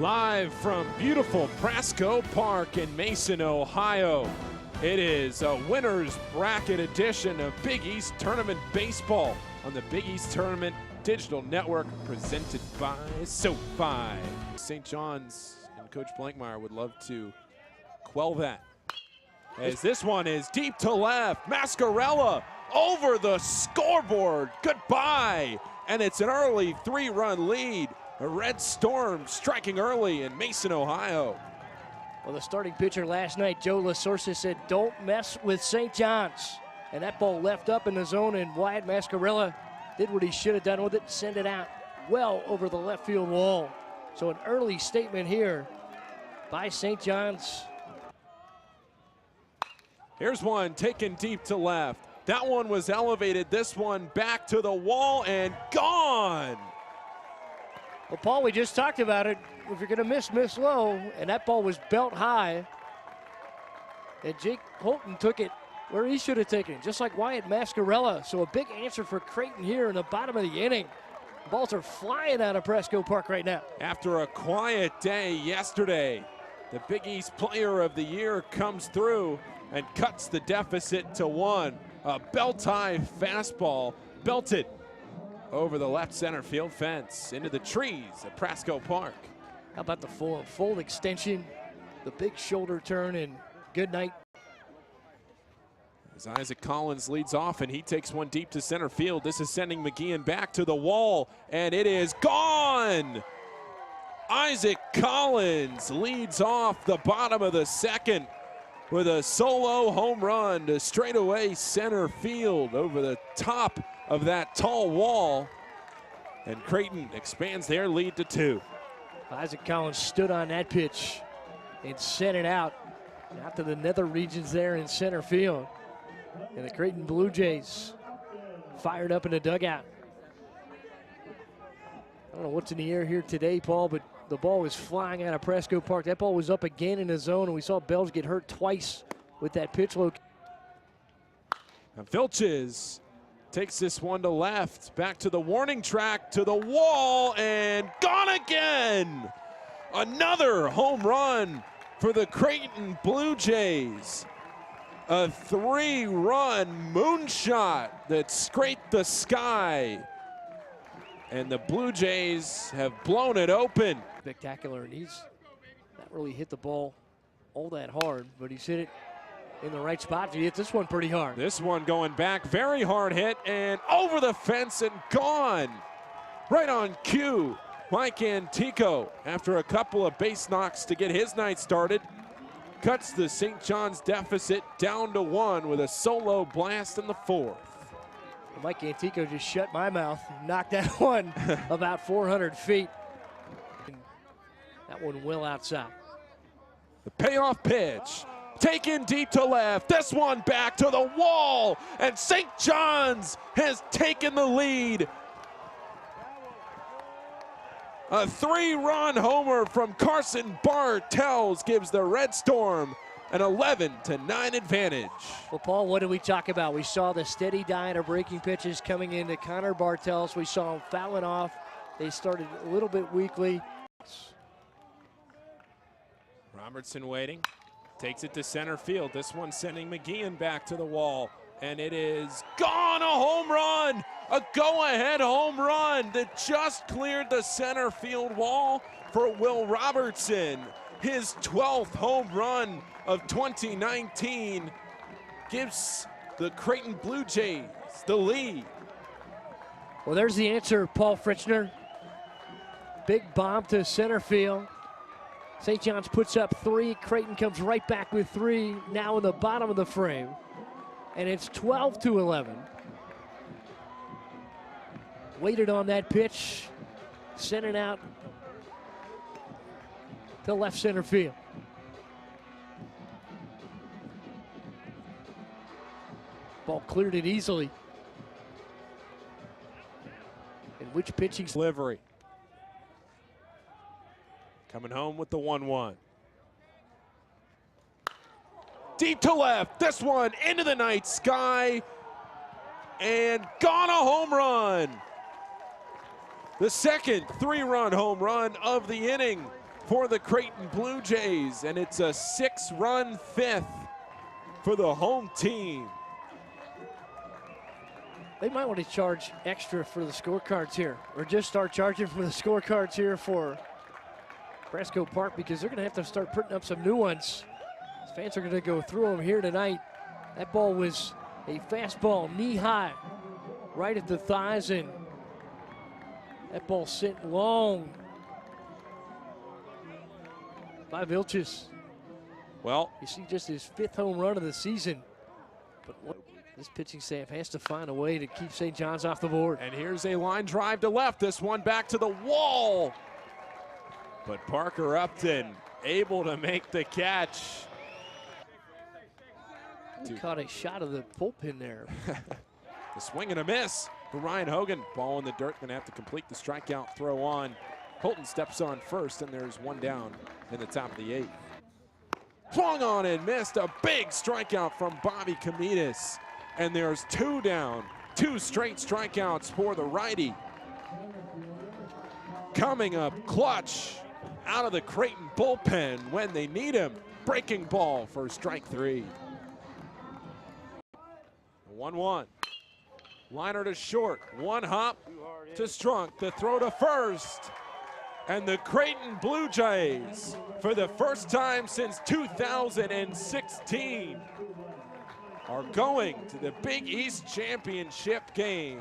Live from beautiful Prasco Park in Mason, Ohio. It is a winner's bracket edition of Big East Tournament Baseball on the Big East Tournament Digital Network, presented by SoFi. St. John's and Coach Blankmeyer would love to quell that, as this one is deep to left. Mascarella over the scoreboard. Goodbye. And it's an early 3-run lead. A Red Storm striking early in Mason, Ohio. Well, the starting pitcher last night, Joe LaSorsa, said, don't mess with St. John's. And that ball left up in the zone, and Wyatt Mascarella did what he should have done with it, send it out well over the left field wall. So an early statement here by St. John's. Here's one taken deep to left. That one was elevated. This one back to the wall and gone. Well, Paul, we just talked about it. If you're going to miss low. And that ball was belt high. And Jake Holton took it where he should have taken it, just like Wyatt Mascarella. So a big answer for Creighton here in the bottom of the inning. Balls are flying out of Prasco Park right now. After a quiet day yesterday, the Big East Player of the Year comes through and cuts the deficit to 1. A belt-high fastball belted over the left center field fence into the trees at Prasco Park. How about the full extension, the big shoulder turn, and good night. As Isaac Collins leads off, and he takes one deep to center field. This is sending McGeehan back to the wall, and it is gone. Isaac Collins leads off the bottom of the second with a solo home run to straightaway center field over the top of that tall wall, and Creighton expands their lead to 2. Isaac Collins stood on that pitch and sent it out to the nether regions there in center field. And the Creighton Blue Jays fired up in the dugout. I don't know what's in the air here today, Paul, but the ball was flying out of Prasco Park. That ball was up again in the zone, and we saw Belge get hurt twice with that pitch location. Vilches takes this one to left, back to the warning track, to the wall, and gone again. Another home run for the Creighton Blue Jays. A 3-run moonshot that scraped the sky. And the Blue Jays have blown it open. Spectacular, and he's not really hit the ball all that hard, but he's hit it in the right spot. He hit this one pretty hard. This one going back, very hard hit, and over the fence and gone. Right on cue, Mike Antico, after a couple of base knocks to get his night started, cuts the St. John's deficit down to 1 with a solo blast in the 4th. Mike Antico just shut my mouth, knocked that one about 400 feet. That one well outside. The payoff pitch, taken deep to left. This one back to the wall, and St. John's has taken the lead. A 3-run homer from Carson Bartels gives the Red Storm an 11-9 advantage. Well, Paul, what did we talk about? We saw the steady diet of breaking pitches coming into Connor Bartels. We saw him fouling off. They started a little bit weakly. Robertson waiting, takes it to center field. This one sending McGeehan back to the wall, and it is gone. A home run, a go-ahead home run that just cleared the center field wall for Will Robertson. His 12th home run of 2019 gives the Creighton Blue Jays the lead. Well, there's the answer, Paul Fritzner. Big bomb to center field. St. John's puts up 3. Creighton comes right back with 3, now in the bottom of the frame. And it's 12-11. Waited on that pitch, sent it out to left center field. Ball cleared it easily. And which pitching delivery. Coming home with the 1-1. Deep to left. This one into the night sky. And gone, a home run. The second 3-run home run of the inning for the Creighton Blue Jays, and it's a 6-run fifth for the home team. They might want to charge extra for the scorecards here, or just start charging for the scorecards here for Prasco Park, because they're going to have to start putting up some new ones. Fans are going to go through them here tonight. That ball was a fastball, knee high, right at the thighs, and that ball sent long by Vilches. Well, you see just his 5th home run of the season. But this pitching staff has to find a way to keep St. John's off the board. And here's a line drive to left. This one back to the wall. But Parker Upton able to make the catch. He caught a shot of the bullpen there. The swing and a miss for Ryan Hogan. Ball in the dirt, gonna have to complete the strikeout throw on. Colton steps on first, and there's one down in the top of the 8th. Swung on and missed. A big strikeout from Bobby Comitas. And there's 2 down. 2 straight strikeouts for the righty. Coming up clutch out of the Creighton bullpen when they need him. Breaking ball for strike 3. 1-1. Liner to short. One hop to Strunk. The throw to first. And the Creighton Blue Jays, for the first time since 2016, are going to the Big East Championship game.